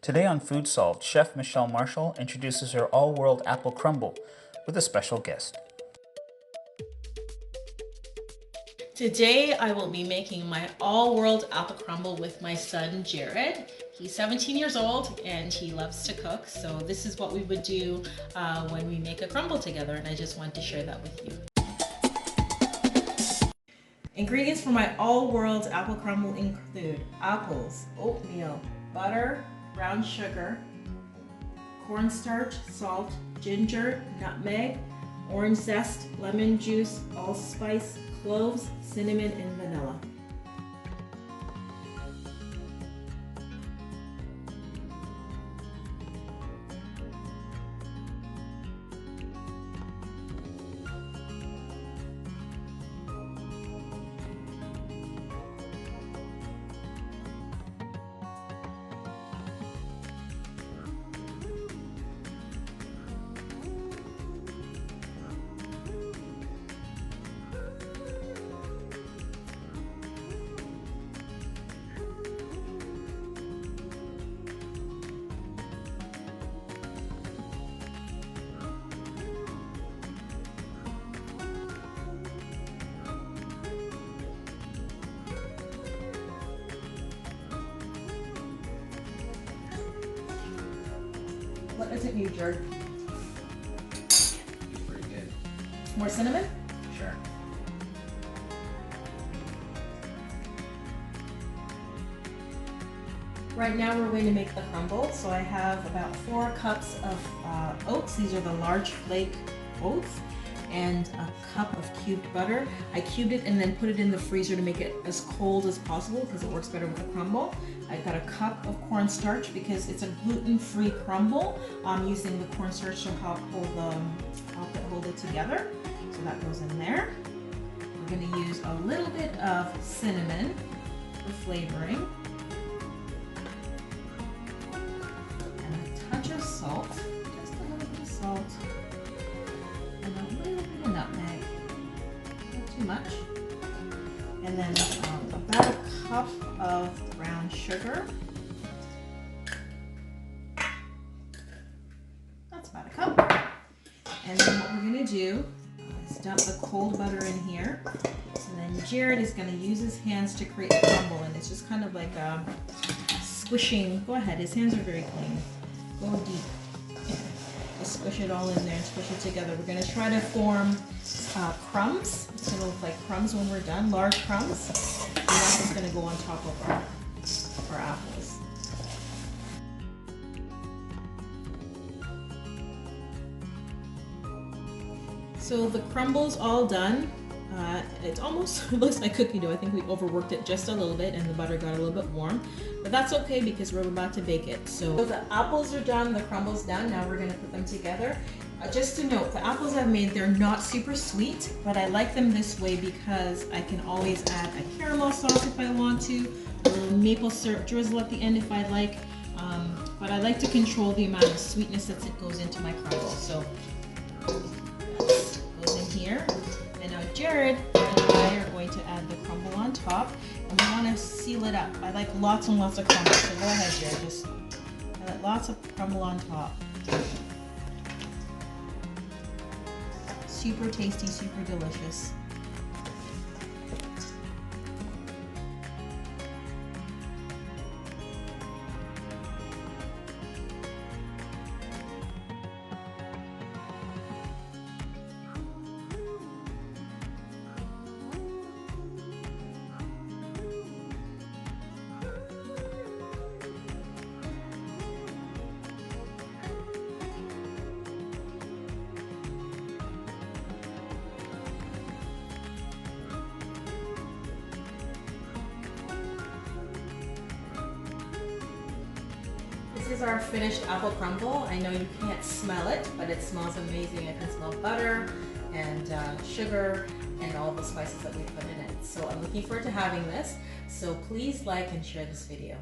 Today on Food Solved, Chef Michelle Marshall introduces her all-world apple crumble with a special guest. Today I will be making my all-world apple crumble with my son Jared. He's 17 years old and he loves to cook, so this is what we would do when we make a crumble together, and I just wanted to share that with you. Ingredients for my all-world apple crumble include apples, oatmeal, butter, brown sugar, cornstarch, salt, ginger, nutmeg, orange zest, lemon juice, allspice, cloves, cinnamon, and vanilla. What does it need, Jared? Pretty good. More cinnamon? Sure. Right now we're going to make the crumble, so I have about 4 cups of oats. These are the large flake oats, and a cup of cubed butter. I cubed it and then put it in the freezer to make it as cold as possible because it works better with the crumble. I've got a cup of cornstarch because it's a gluten-free crumble. I'm using the cornstarch to help hold it together. So that goes in there. We're going to use a little bit of cinnamon for flavoring. And a touch of salt, just a little bit of salt. And a little bit of nutmeg, not too much. And then about a cup of brown sugar. That's about a cup. And then what we're going to do is dump the cold butter in here. So then Jared is going to use his hands to create the crumble, and it's just kind of like a squishing. Go ahead, his hands are very clean. Go deep. Just squish it all in there and squish it together. We're going to try to form crumbs. It's going to look like crumbs when we're done, large crumbs. And that's what's going to go on top of our apples. So the crumble's all done. It almost looks like cookie dough. I think we overworked it just a little bit and the butter got a little bit warm. But that's okay because we're about to bake it. So the apples are done, the crumble's done. Now we're going to put them together. Just to note, the apples I've made, they're not super sweet, but I like them this way because I can always add a caramel sauce if I want to, or a maple syrup drizzle at the end if I'd like. But I like to control the amount of sweetness that goes into my crumble. So that goes in here. And now Jared and I are going to add the crumble on top, and we want to seal it up. I like lots and lots of crumble, so go ahead, Jared. Just add lots of crumble on top. Super tasty, super delicious. This is our finished apple crumble. I know you can't smell it, but it smells amazing. I can smell butter and sugar and all the spices that we put in it. So I'm looking forward to having this. So please like and share this video.